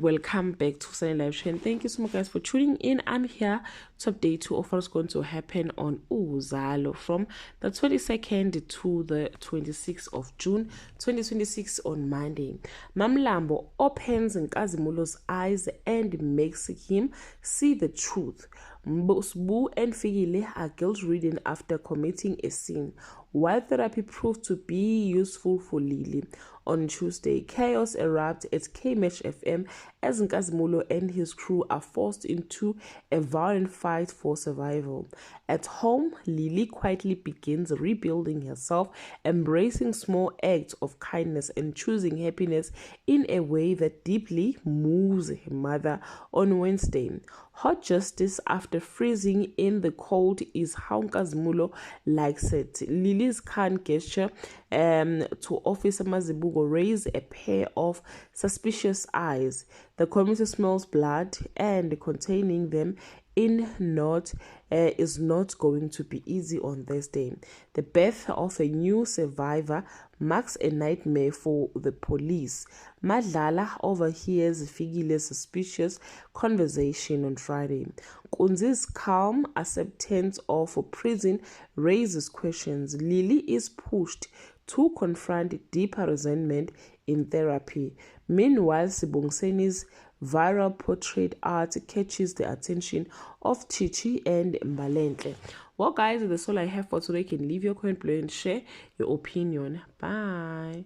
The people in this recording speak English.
welcome back to Sunny Live Show, and thank you so much guys for tuning in. I'm here to update you of what's going to happen on Uzalo from the 22nd to the 26th of June 2026 on Monday. Mamlambo opens Nkazimulo's eyes and makes him see the truth. Sbu and Fikile are guilt-ridden after committing a sin, while therapy proved to be useful for Lily. On Tuesday, chaos erupts at K-Match FM as Nkazimulo and his crew are forced into a violent fight for survival. At home, Lily quietly begins rebuilding herself, embracing small acts of kindness and choosing happiness in a way that deeply moves her mother. On Wednesday, hot justice after freezing in the cold is how Nkazimulo likes it. Lily's kind gesture to Officer Mazibuko raised a pair of suspicious eyes. The community smells blood, and containing them is not going to be easy on Thursday. The birth of a new survivor marks a nightmare for the police. Madlala overhears Figile's suspicious conversation on Friday. Kunzi's calm acceptance of prison raises questions. Lily is pushed to confront deeper resentment in therapy. Meanwhile, Sibongiseni's viral portrait art catches the attention of Chichi and Mbalenhle. Well guys, that's all I have for today. You can leave your comment below and share your opinion. Bye.